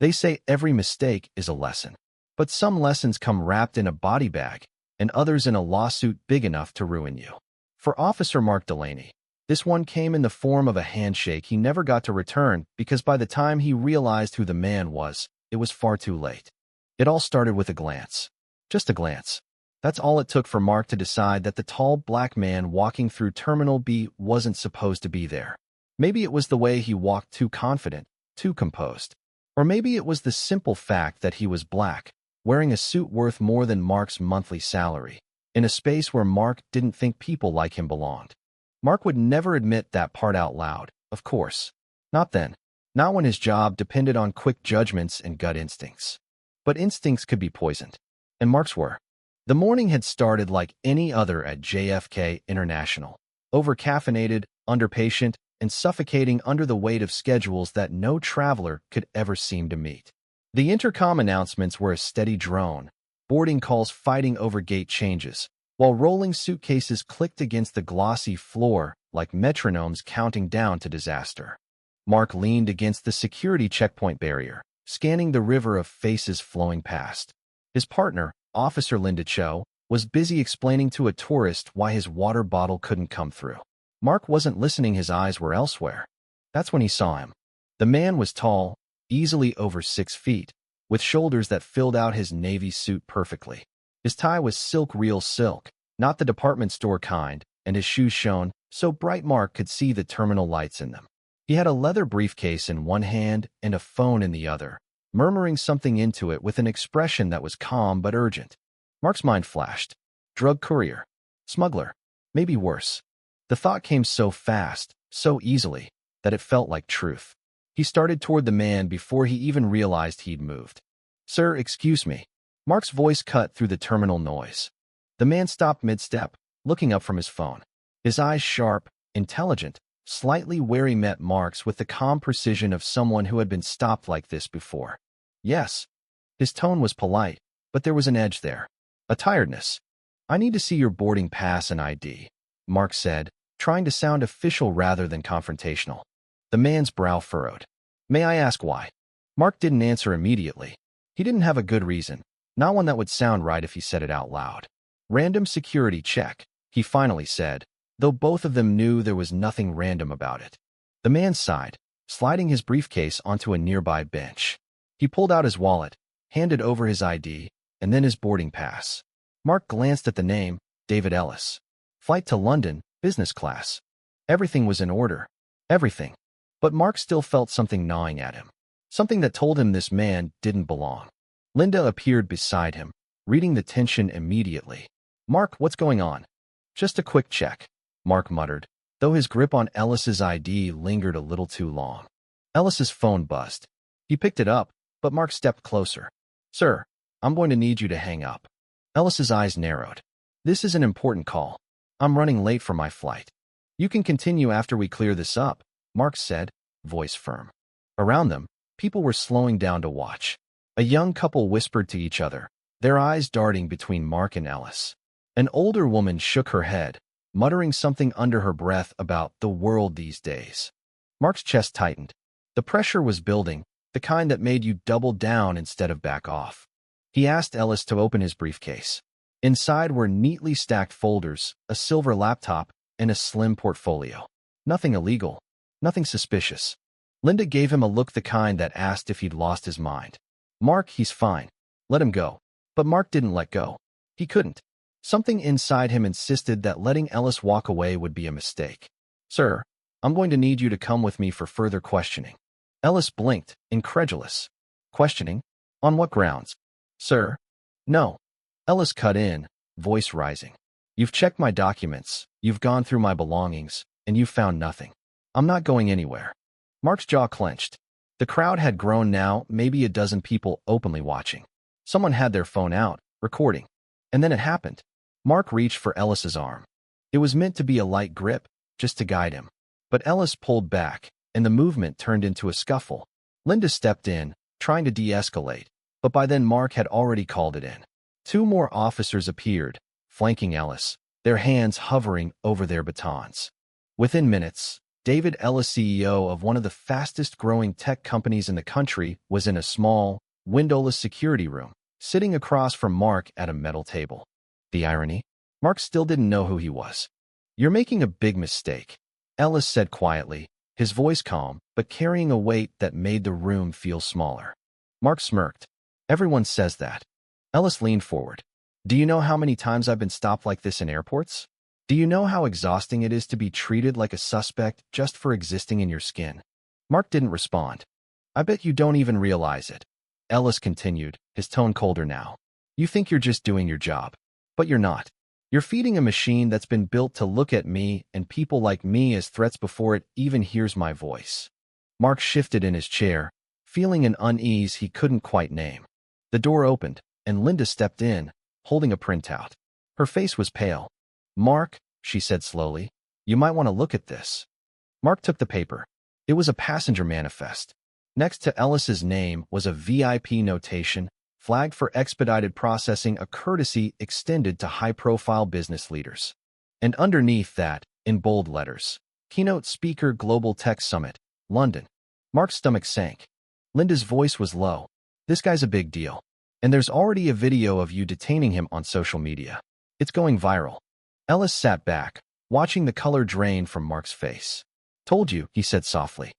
They say every mistake is a lesson. But some lessons come wrapped in a body bag, and others in a lawsuit big enough to ruin you. For Officer Mark Delaney, this one came in the form of a handshake he never got to return because by the time he realized who the man was, it was far too late. It all started with a glance. Just a glance. That's all it took for Mark to decide that the tall black man walking through Terminal B wasn't supposed to be there. Maybe it was the way he walked, too confident, too composed. Or maybe it was the simple fact that he was black, wearing a suit worth more than Mark's monthly salary, in a space where Mark didn't think people like him belonged. Mark would never admit that part out loud, of course. Not then. Not when his job depended on quick judgments and gut instincts. But instincts could be poisoned. And Mark's were. The morning had started like any other at JFK International. Over-caffeinated, underpatient, and suffocating under the weight of schedules that no traveler could ever seem to meet. The intercom announcements were a steady drone, boarding calls fighting over gate changes, while rolling suitcases clicked against the glossy floor like metronomes counting down to disaster. Mark leaned against the security checkpoint barrier, scanning the river of faces flowing past. His partner, Officer Linda Cho, was busy explaining to a tourist why his water bottle couldn't come through. Mark wasn't listening, his eyes were elsewhere. That's when he saw him. The man was tall, easily over 6 feet, with shoulders that filled out his navy suit perfectly. His tie was silk, real silk, not the department store kind, and his shoes shone so bright Mark could see the terminal lights in them. He had a leather briefcase in one hand and a phone in the other, murmuring something into it with an expression that was calm but urgent. Mark's mind flashed. Drug courier. Smuggler. Maybe worse. The thought came so fast, so easily, that it felt like truth. He started toward the man before he even realized he'd moved. Sir, excuse me. Mark's voice cut through the terminal noise. The man stopped mid-step, looking up from his phone. His eyes sharp, intelligent, slightly wary met Mark's with the calm precision of someone who had been stopped like this before. Yes. His tone was polite, but there was an edge there. A tiredness. I need to see your boarding pass and ID, Mark said, trying to sound official rather than confrontational. The man's brow furrowed. May I ask why? Mark didn't answer immediately. He didn't have a good reason, not one that would sound right if he said it out loud. Random security check, he finally said, though both of them knew there was nothing random about it. The man sighed, sliding his briefcase onto a nearby bench. He pulled out his wallet, handed over his ID, and then his boarding pass. Mark glanced at the name, David Ellis. Flight to London, business class. Everything was in order. Everything. But Mark still felt something gnawing at him. Something that told him this man didn't belong. Linda appeared beside him, reading the tension immediately. Mark, what's going on? Just a quick check, Mark muttered, though his grip on Ellis's ID lingered a little too long. Ellis's phone buzzed. He picked it up, but Mark stepped closer. Sir, I'm going to need you to hang up. Ellis's eyes narrowed. This is an important call. I'm running late for my flight. You can continue after we clear this up, Mark said, voice firm. Around them, people were slowing down to watch. A young couple whispered to each other, their eyes darting between Mark and Ellis. An older woman shook her head, muttering something under her breath about the world these days. Mark's chest tightened. The pressure was building, the kind that made you double down instead of back off. He asked Ellis to open his briefcase. Inside were neatly stacked folders, a silver laptop, and a slim portfolio. Nothing illegal. Nothing suspicious. Linda gave him a look, the kind that asked if he'd lost his mind. Mark, he's fine. Let him go. But Mark didn't let go. He couldn't. Something inside him insisted that letting Ellis walk away would be a mistake. Sir, I'm going to need you to come with me for further questioning. Ellis blinked, incredulous. Questioning? On what grounds? Sir? No. Ellis cut in, voice rising. You've checked my documents, you've gone through my belongings, and you've found nothing. I'm not going anywhere. Mark's jaw clenched. The crowd had grown now, maybe a dozen people openly watching. Someone had their phone out, recording. And then it happened. Mark reached for Ellis's arm. It was meant to be a light grip, just to guide him. But Ellis pulled back, and the movement turned into a scuffle. Linda stepped in, trying to de-escalate, but by then Mark had already called it in. 2 more officers appeared, flanking Ellis, their hands hovering over their batons. Within minutes, David Ellis, CEO of one of the fastest-growing tech companies in the country, was in a small, windowless security room, sitting across from Mark at a metal table. The irony? Mark still didn't know who he was. "You're making a big mistake," Ellis said quietly, his voice calm, but carrying a weight that made the room feel smaller. Mark smirked. "Everyone says that." Ellis leaned forward. "Do you know how many times I've been stopped like this in airports? Do you know how exhausting it is to be treated like a suspect just for existing in your skin?" Mark didn't respond. "I bet you don't even realize it," Ellis continued, his tone colder now. "You think you're just doing your job. But you're not. You're feeding a machine that's been built to look at me and people like me as threats before it even hears my voice." Mark shifted in his chair, feeling an unease he couldn't quite name. The door opened, and Linda stepped in, holding a printout. Her face was pale. "Mark," she said slowly, "you might want to look at this." Mark took the paper. It was a passenger manifest. Next to Ellis's name was a VIP notation, flagged for expedited processing, a courtesy extended to high-profile business leaders. And underneath that, in bold letters, "Keynote Speaker, Global Tech Summit, London." Mark's stomach sank. Linda's voice was low. "This guy's a big deal. And there's already a video of you detaining him on social media. It's going viral." Ellis sat back, watching the color drain from Mark's face. "Told you," he said softly.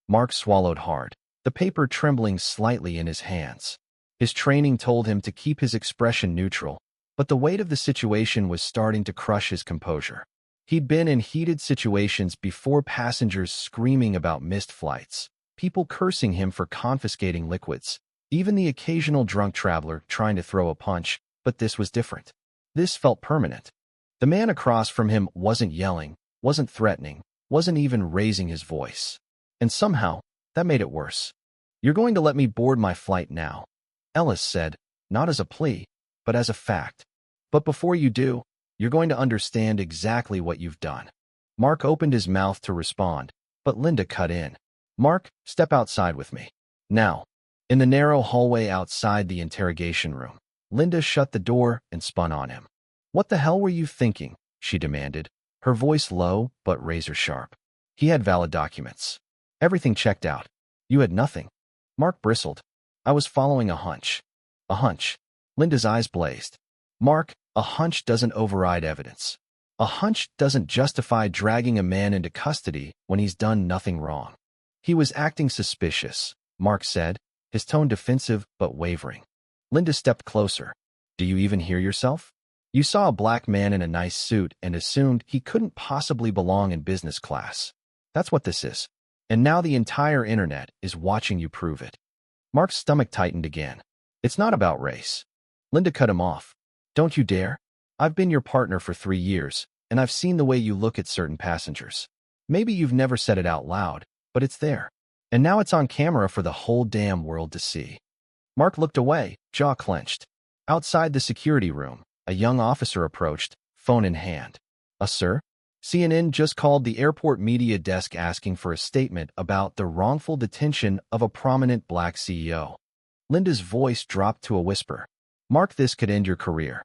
Mark swallowed hard, the paper trembling slightly in his hands. His training told him to keep his expression neutral, but the weight of the situation was starting to crush his composure. He'd been in heated situations before, passengers screaming about missed flights, people cursing him for confiscating liquids, even the occasional drunk traveler trying to throw a punch, but this was different. This felt permanent. The man across from him wasn't yelling, wasn't threatening, wasn't even raising his voice. And somehow, that made it worse. "You're going to let me board my flight now," Ellis said, not as a plea, but as a fact. "But before you do, you're going to understand exactly what you've done." Mark opened his mouth to respond, but Linda cut in. "Mark, step outside with me. Now." In the narrow hallway outside the interrogation room, Linda shut the door and spun on him. "What the hell were you thinking?" she demanded, her voice low but razor-sharp. "He had valid documents. Everything checked out. You had nothing." Mark bristled. "I was following a hunch." "A hunch?" Linda's eyes blazed. "Mark, a hunch doesn't override evidence. A hunch doesn't justify dragging a man into custody when he's done nothing wrong." "He was acting suspicious," Mark said, his tone defensive but wavering. Linda stepped closer. "Do you even hear yourself? You saw a black man in a nice suit and assumed he couldn't possibly belong in business class. That's what this is. And now the entire internet is watching you prove it." Mark's stomach tightened again. "It's not about race." Linda cut him off. "Don't you dare. I've been your partner for 3 years, and I've seen the way you look at certain passengers. Maybe you've never said it out loud, but it's there. And now it's on camera for the whole damn world to see." Mark looked away, jaw clenched. Outside the security room, a young officer approached, phone in hand. "Sir? CNN just called the airport media desk asking for a statement about the wrongful detention of a prominent black CEO." Linda's voice dropped to a whisper. "Mark, this could end your career."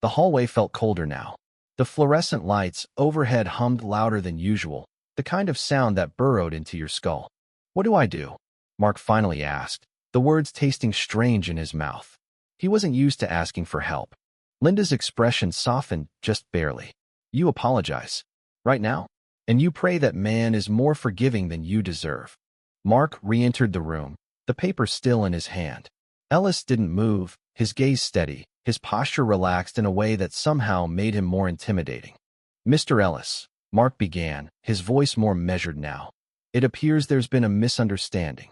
The hallway felt colder now. The fluorescent lights overhead hummed louder than usual, the kind of sound that burrowed into your skull. "What do I do?" Mark finally asked, the words tasting strange in his mouth. He wasn't used to asking for help. Linda's expression softened just barely. "You apologize. Right now. And you pray that man is more forgiving than you deserve." Mark re-entered the room, the paper still in his hand. Ellis didn't move, his gaze steady, his posture relaxed in a way that somehow made him more intimidating. "Mr. Ellis," Mark began, his voice more measured now. "It appears there's been a misunderstanding."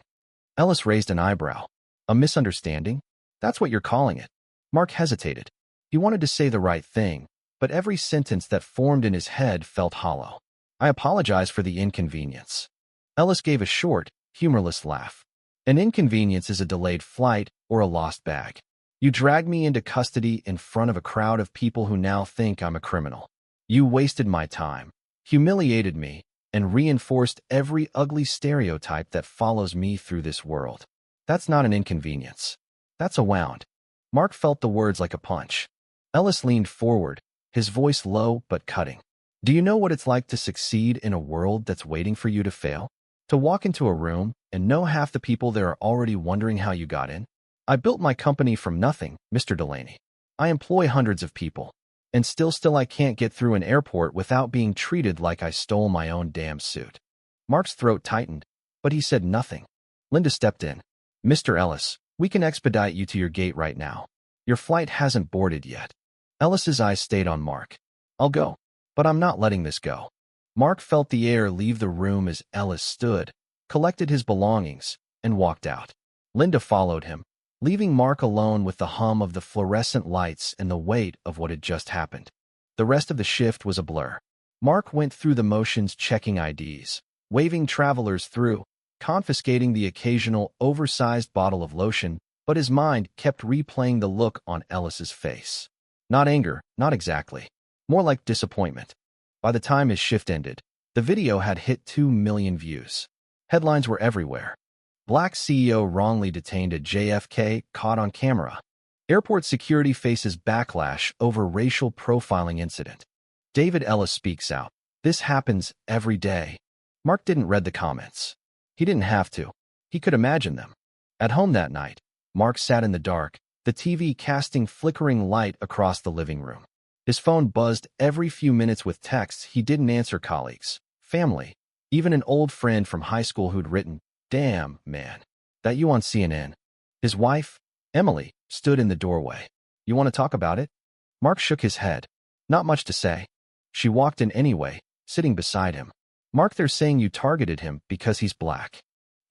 Ellis raised an eyebrow. "A misunderstanding? That's what you're calling it?" Mark hesitated. He wanted to say the right thing, but every sentence that formed in his head felt hollow. "I apologize for the inconvenience." Ellis gave a short, humorless laugh. "An inconvenience is a delayed flight or a lost bag. You dragged me into custody in front of a crowd of people who now think I'm a criminal. You wasted my time, humiliated me, and reinforced every ugly stereotype that follows me through this world. That's not an inconvenience. That's a wound." Mark felt the words like a punch. Ellis leaned forward, his voice low but cutting. Do you know what it's like to succeed in a world that's waiting for you to fail? To walk into a room and know half the people there are already wondering how you got in? I built my company from nothing, Mr. Delaney. I employ hundreds of people. And still I can't get through an airport without being treated like I stole my own damn suit. Mark's throat tightened, but he said nothing. Linda stepped in. Mr. Ellis, we can expedite you to your gate right now. Your flight hasn't boarded yet. Ellis's eyes stayed on Mark. I'll go, but I'm not letting this go. Mark felt the air leave the room as Ellis stood, collected his belongings, and walked out. Linda followed him, leaving Mark alone with the hum of the fluorescent lights and the weight of what had just happened. The rest of the shift was a blur. Mark went through the motions checking IDs, waving travelers through, confiscating the occasional oversized bottle of lotion, but his mind kept replaying the look on Ellis's face. Not anger, not exactly. More like disappointment. By the time his shift ended, the video had hit 2 million views. Headlines were everywhere. Black CEO wrongly detained at JFK caught on camera. Airport security faces backlash over racial profiling incident. David Ellis speaks out. This happens every day. Mark didn't read the comments. He didn't have to. He could imagine them. At home that night, Mark sat in the dark, the TV casting flickering light across the living room. His phone buzzed every few minutes with texts he didn't answer colleagues, family, even an old friend from high school who'd written, "Damn, man, that you on CNN?" His wife, Emily, stood in the doorway. "You want to talk about it?" Mark shook his head. Not much to say. She walked in anyway, sitting beside him. "Mark, they're saying you targeted him because he's black."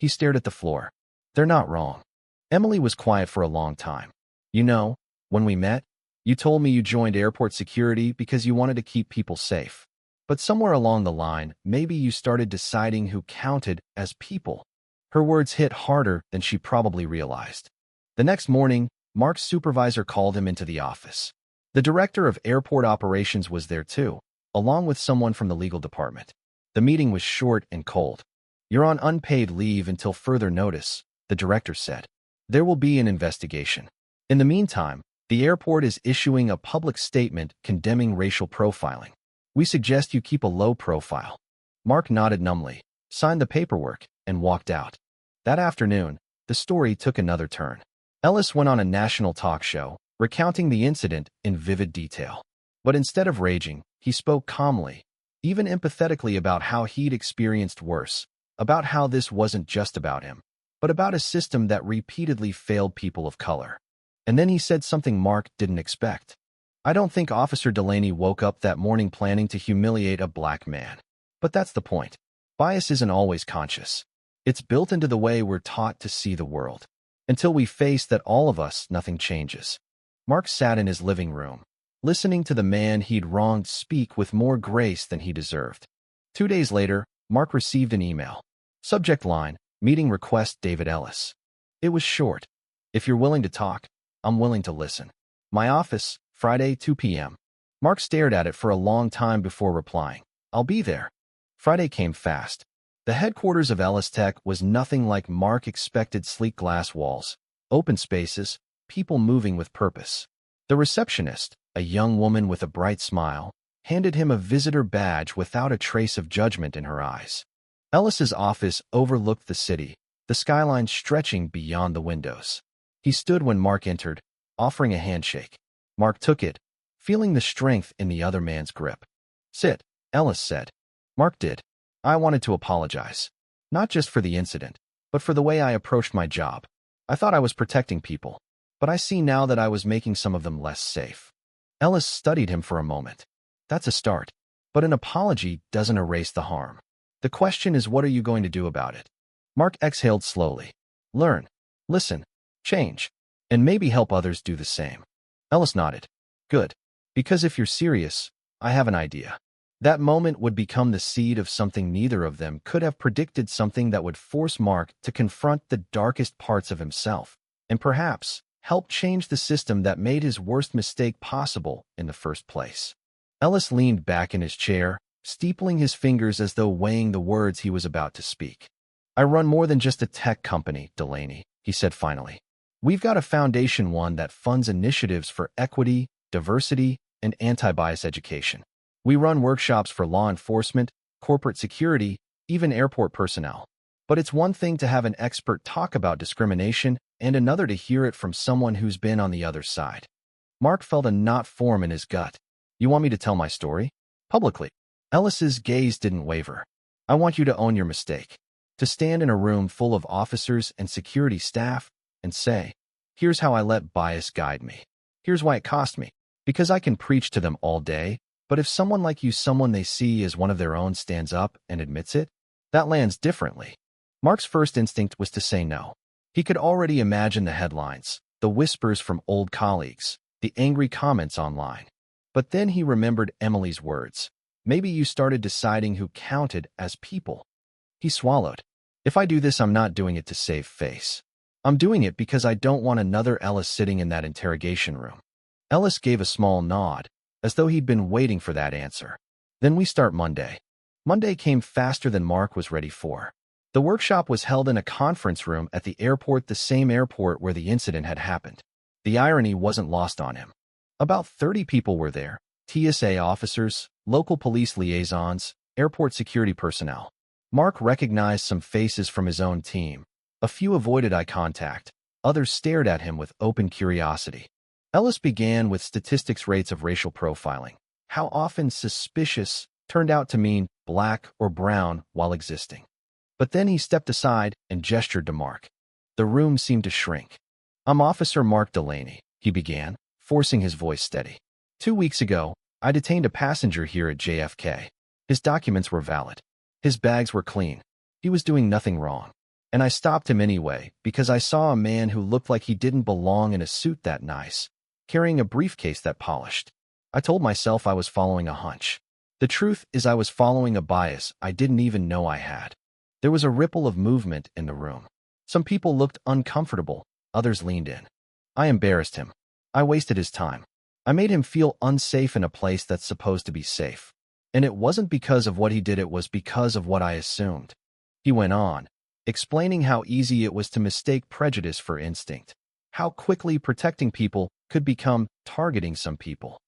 He stared at the floor. "They're not wrong." Emily was quiet for a long time. "You know, when we met, you told me you joined airport security because you wanted to keep people safe. But somewhere along the line, maybe you started deciding who counted as people." Her words hit harder than she probably realized. The next morning, Mark's supervisor called him into the office. The director of airport operations was there too, along with someone from the legal department. The meeting was short and cold. "You're on unpaid leave until further notice," the director said. "There will be an investigation. In the meantime, the airport is issuing a public statement condemning racial profiling. We suggest you keep a low profile." Mark nodded numbly, signed the paperwork, and walked out. That afternoon, the story took another turn. Ellis went on a national talk show, recounting the incident in vivid detail. But instead of raging, he spoke calmly, even empathetically about how he'd experienced worse, about how this wasn't just about him, but about a system that repeatedly failed people of color. And then he said something Mark didn't expect. "I don't think Officer Delaney woke up that morning planning to humiliate a black man. But that's the point. Bias isn't always conscious. It's built into the way we're taught to see the world. Until we face that all of us, nothing changes." Mark sat in his living room, listening to the man he'd wronged speak with more grace than he deserved. 2 days later, Mark received an email. Subject line, "Meeting request David Ellis." It was short. "If you're willing to talk, I'm willing to listen. My office, Friday, 2 p.m. Mark stared at it for a long time before replying, "I'll be there." Friday came fast. The headquarters of Ellis Tech was nothing like Mark expected: sleek glass walls, open spaces, people moving with purpose. The receptionist, a young woman with a bright smile, handed him a visitor badge without a trace of judgment in her eyes. Ellis's office overlooked the city, the skyline stretching beyond the windows. He stood when Mark entered, offering a handshake. Mark took it, feeling the strength in the other man's grip. "Sit," Ellis said. Mark did. "I wanted to apologize. Not just for the incident, but for the way I approached my job. I thought I was protecting people, but I see now that I was making some of them less safe." Ellis studied him for a moment. "That's a start. But an apology doesn't erase the harm. The question is, what are you going to do about it?" Mark exhaled slowly. "Learn, listen, change, and maybe help others do the same." Ellis nodded. "Good. Because if you're serious, I have an idea." That moment would become the seed of something neither of them could have predicted, something that would force Mark to confront the darkest parts of himself, and perhaps help change the system that made his worst mistake possible in the first place. Ellis leaned back in his chair, steepling his fingers as though weighing the words he was about to speak. "I run more than just a tech company, Delaney," he said finally. "We've got a foundation, one that funds initiatives for equity, diversity, and anti-bias education. We run workshops for law enforcement, corporate security, even airport personnel. But it's one thing to have an expert talk about discrimination and another to hear it from someone who's been on the other side. Mark felt a knot form in his gut. You want me to tell my story? Publicly. Ellis's gaze didn't waver. I want you to own your mistake. To stand in a room full of officers and security staff and say, here's how I let bias guide me. Here's why it cost me. Because I can preach to them all day, but if someone like you, someone they see as one of their own, stands up and admits it, that lands differently. Mark's first instinct was to say no. He could already imagine the headlines, the whispers from old colleagues, the angry comments online. But then he remembered Emily's words. Maybe you started deciding who counted as people. He swallowed. If I do this, I'm not doing it to save face. I'm doing it because I don't want another Ellis sitting in that interrogation room. Ellis gave a small nod, as though he'd been waiting for that answer. Then we start Monday. Monday came faster than Mark was ready for. The workshop was held in a conference room at the airport, the same airport where the incident had happened. The irony wasn't lost on him. About 30 people were there, TSA officers, local police liaisons, airport security personnel. Mark recognized some faces from his own team. A few avoided eye contact. Others stared at him with open curiosity. Ellis began with statistics rates of racial profiling. How often suspicious turned out to mean black or brown while existing. But then he stepped aside and gestured to Mark. The room seemed to shrink. I'm Officer Mark Delaney, he began, forcing his voice steady. 2 weeks ago, I detained a passenger here at JFK. His documents were valid. His bags were clean. He was doing nothing wrong. And I stopped him anyway because I saw a man who looked like he didn't belong in a suit that nice, carrying a briefcase that polished. I told myself I was following a hunch. The truth is I was following a bias I didn't even know I had. There was a ripple of movement in the room. Some people looked uncomfortable, others leaned in. I embarrassed him. I wasted his time. I made him feel unsafe in a place that's supposed to be safe. And it wasn't because of what he did, it was because of what I assumed. He went on, explaining how easy it was to mistake prejudice for instinct, how quickly protecting people could become targeting some people.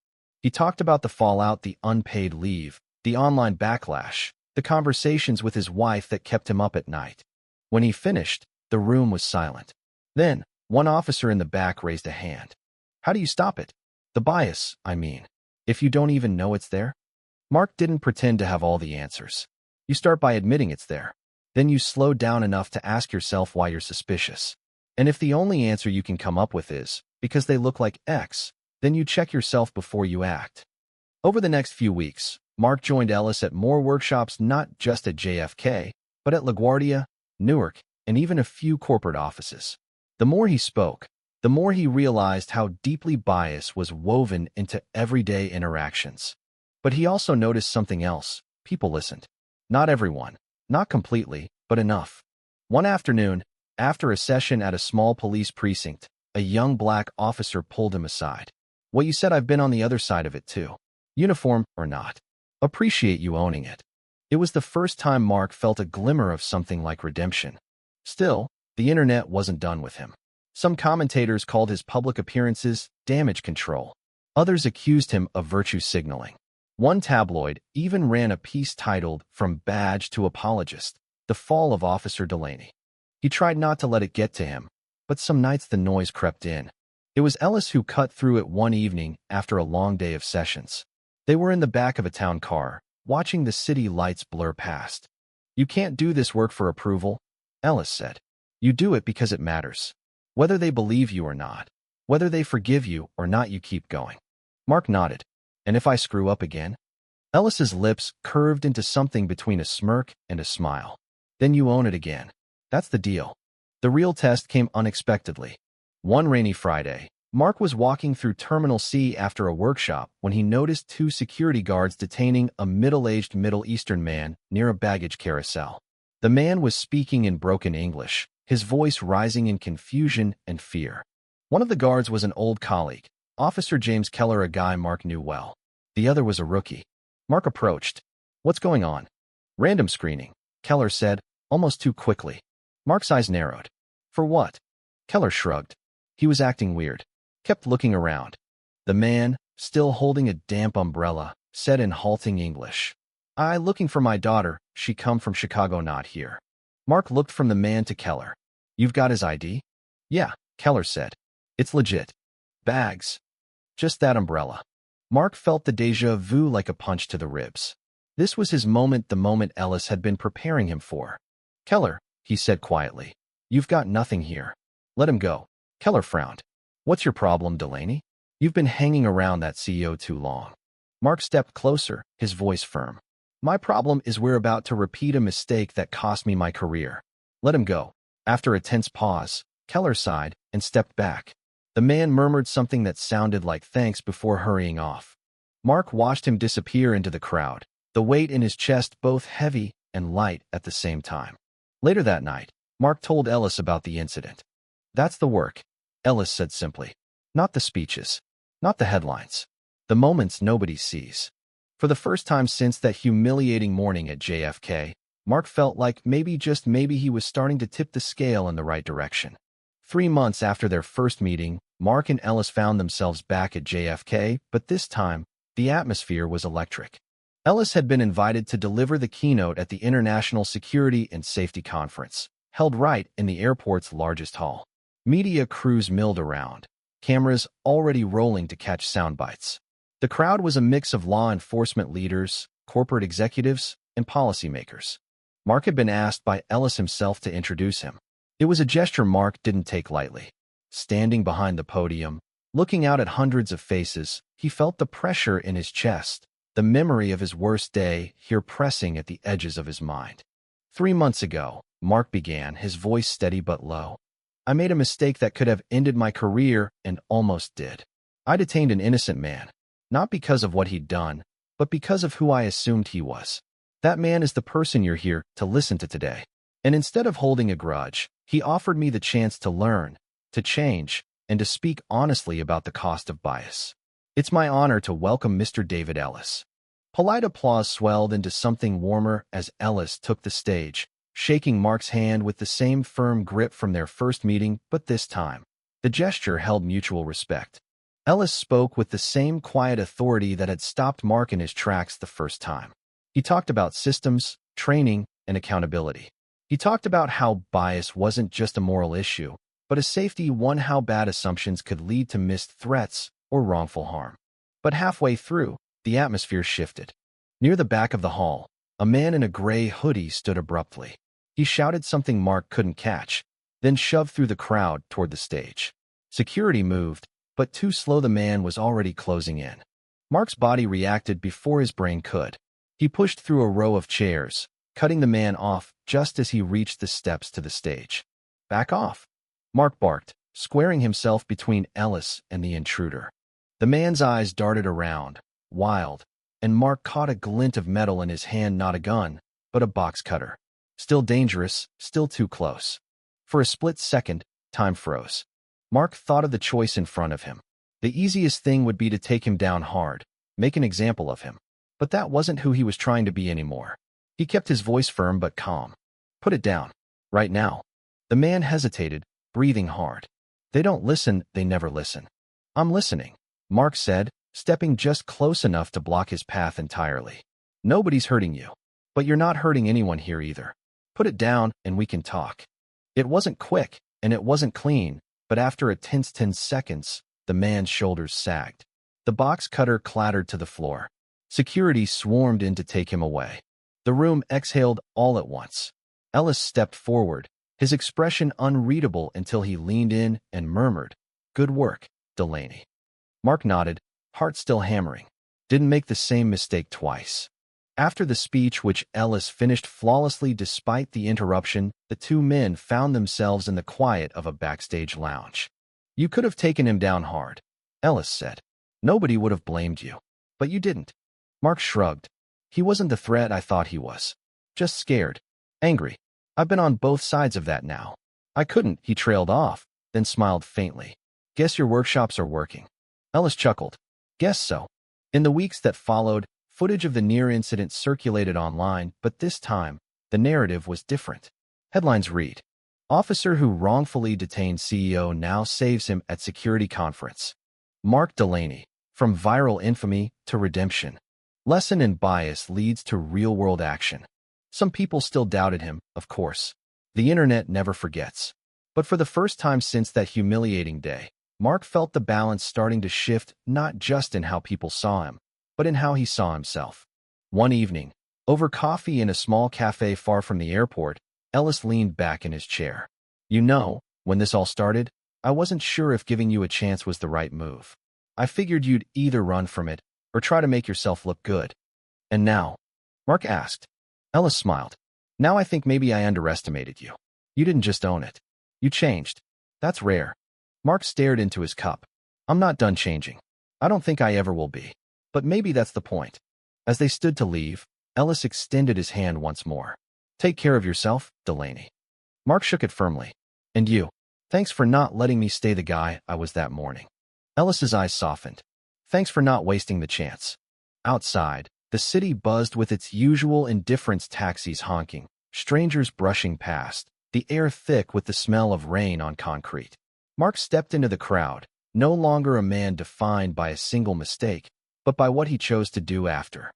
He talked about the fallout, the unpaid leave, the online backlash, the conversations with his wife that kept him up at night. When he finished, the room was silent. Then, one officer in the back raised a hand. How do you stop it? The bias, I mean. If you don't even know it's there? Mark didn't pretend to have all the answers. You start by admitting it's there. Then you slow down enough to ask yourself why you're suspicious. And if the only answer you can come up with is, because they look like X, then you check yourself before you act. Over the next few weeks, Mark joined Ellis at more workshops, not just at JFK, but at LaGuardia, Newark, and even a few corporate offices. The more he spoke, the more he realized how deeply bias was woven into everyday interactions. But he also noticed something else. People listened. Not everyone, not completely, but enough. One afternoon, after a session at a small police precinct, a young black officer pulled him aside. What you said, I've been on the other side of it too. Uniform or not. Appreciate you owning it. It was the first time Mark felt a glimmer of something like redemption. Still, the internet wasn't done with him. Some commentators called his public appearances damage control. Others accused him of virtue signaling. One tabloid even ran a piece titled, From Badge to Apologist, The Fall of Officer Delaney. He tried not to let it get to him, but some nights the noise crept in. It was Ellis who cut through it one evening after a long day of sessions. They were in the back of a town car, watching the city lights blur past. You can't do this work for approval, Ellis said. You do it because it matters. Whether they believe you or not, whether they forgive you or not, you keep going. Mark nodded. And if I screw up again? Ellis's lips curved into something between a smirk and a smile. Then you own it again. That's the deal. The real test came unexpectedly. One rainy Friday, Mark was walking through Terminal C after a workshop when he noticed 2 security guards detaining a middle-aged Middle Eastern man near a baggage carousel. The man was speaking in broken English, his voice rising in confusion and fear. One of the guards was an old colleague, Officer James Keller, a guy Mark knew well. The other was a rookie. Mark approached. What's going on? Random screening, Keller said, almost too quickly. Mark's eyes narrowed. For what? Keller shrugged. He was acting weird. Kept looking around. The man, still holding a damp umbrella, said in halting English. "I looking for my daughter. She come from Chicago, not here." Mark looked from the man to Keller. "You've got his ID?" "Yeah," Keller said. "It's legit." "Bags." "Just that umbrella." Mark felt the déjà vu like a punch to the ribs. This was his moment, the moment Ellis had been preparing him for. "Keller," he said quietly, "you've got nothing here. Let him go." Keller frowned. "What's your problem, Delaney? You've been hanging around that CEO too long." Mark stepped closer, his voice firm. "My problem is we're about to repeat a mistake that cost me my career. Let him go." After a tense pause, Keller sighed and stepped back. The man murmured something that sounded like thanks before hurrying off. Mark watched him disappear into the crowd, the weight in his chest both heavy and light at the same time. Later that night, Mark told Ellis about the incident. "That's the work," Ellis said simply. "Not the speeches. Not the headlines. The moments nobody sees." For the first time since that humiliating morning at JFK, Mark felt like maybe, just maybe, he was starting to tip the scale in the right direction. 3 months after their first meeting, Mark and Ellis found themselves back at JFK, but this time, the atmosphere was electric. Ellis had been invited to deliver the keynote at the International Security and Safety Conference, held right in the airport's largest hall. Media crews milled around, cameras already rolling to catch sound bites. The crowd was a mix of law enforcement leaders, corporate executives, and policymakers. Mark had been asked by Ellis himself to introduce him. It was a gesture Mark didn't take lightly. Standing behind the podium, looking out at hundreds of faces, he felt the pressure in his chest, the memory of his worst day here pressing at the edges of his mind. 3 months ago, Mark began, his voice steady but low. "I made a mistake that could have ended my career and almost did. I detained an innocent man, not because of what he'd done, but because of who I assumed he was. That man is the person you're here to listen to today. And instead of holding a grudge, he offered me the chance to learn, to change, and to speak honestly about the cost of bias. It's my honor to welcome Mr. David Ellis." Polite applause swelled into something warmer as Ellis took the stage, shaking Mark's hand with the same firm grip from their first meeting, but this time, the gesture held mutual respect. Ellis spoke with the same quiet authority that had stopped Mark in his tracks the first time. He talked about systems, training, and accountability. He talked about how bias wasn't just a moral issue, but a safety one, how bad assumptions could lead to missed threats or wrongful harm. But halfway through, the atmosphere shifted. Near the back of the hall, a man in a gray hoodie stood abruptly. He shouted something Mark couldn't catch, then shoved through the crowd toward the stage. Security moved, but too slow. The man was already closing in. Mark's body reacted before his brain could. He pushed through a row of chairs, cutting the man off just as he reached the steps to the stage. "Back off," Mark barked, squaring himself between Ellis and the intruder. The man's eyes darted around, wild, and Mark caught a glint of metal in his hand, not a gun, but a box cutter. Still dangerous, still too close. For a split second, time froze. Mark thought of the choice in front of him. The easiest thing would be to take him down hard, make an example of him. But that wasn't who he was trying to be anymore. He kept his voice firm but calm. "Put it down. Right now." The man hesitated, breathing hard. "They don't listen, they never listen." "I'm listening," Mark said, stepping just close enough to block his path entirely. "Nobody's hurting you. But you're not hurting anyone here either. Put it down and we can talk." It wasn't quick, and it wasn't clean, but after a tense 10 seconds, the man's shoulders sagged. The box cutter clattered to the floor. Security swarmed in to take him away. The room exhaled all at once. Ellis stepped forward, his expression unreadable until he leaned in and murmured, "Good work, Delaney." Mark nodded, heart still hammering. Didn't make the same mistake twice. After the speech, which Ellis finished flawlessly despite the interruption, the two men found themselves in the quiet of a backstage lounge. "You could have taken him down hard," Ellis said. "Nobody would have blamed you. But you didn't." Mark shrugged. "He wasn't the threat I thought he was. Just scared. Angry. I've been on both sides of that now. I couldn't," he trailed off, then smiled faintly. "Guess your workshops are working." Ellis chuckled. "Guess so." In the weeks that followed, footage of the near incident circulated online, but this time, the narrative was different. Headlines read, "Officer who wrongfully detained CEO now saves him at security conference." Mark Delaney, from viral infamy to redemption. Lesson in bias leads to real-world action. Some people still doubted him, of course. The internet never forgets. But for the first time since that humiliating day, Mark felt the balance starting to shift not just in how people saw him, but in how he saw himself. One evening, over coffee in a small cafe far from the airport, Ellis leaned back in his chair. "You know, when this all started, I wasn't sure if giving you a chance was the right move. I figured you'd either run from it or try to make yourself look good. And now?" Mark asked. Ellis smiled. "Now I think maybe I underestimated you. You didn't just own it. You changed. That's rare." Mark stared into his cup. "I'm not done changing. I don't think I ever will be. But maybe that's the point." As they stood to leave, Ellis extended his hand once more. "Take care of yourself, Delaney." Mark shook it firmly. "And you. Thanks for not letting me stay the guy I was that morning." Ellis's eyes softened. "Thanks for not wasting the chance." Outside, the city buzzed with its usual indifference, taxis honking, strangers brushing past, the air thick with the smell of rain on concrete. Mark stepped into the crowd, no longer a man defined by a single mistake, but by what he chose to do after.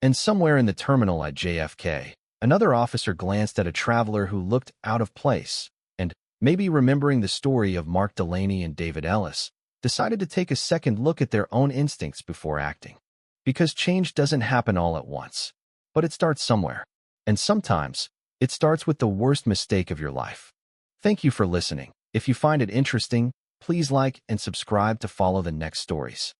And somewhere in the terminal at JFK, another officer glanced at a traveler who looked out of place, and, maybe remembering the story of Mark Delaney and David Ellis, decided to take a second look at their own instincts before acting. Because change doesn't happen all at once, but it starts somewhere. And sometimes, it starts with the worst mistake of your life. Thank you for listening. If you find it interesting, please like and subscribe to follow the next stories.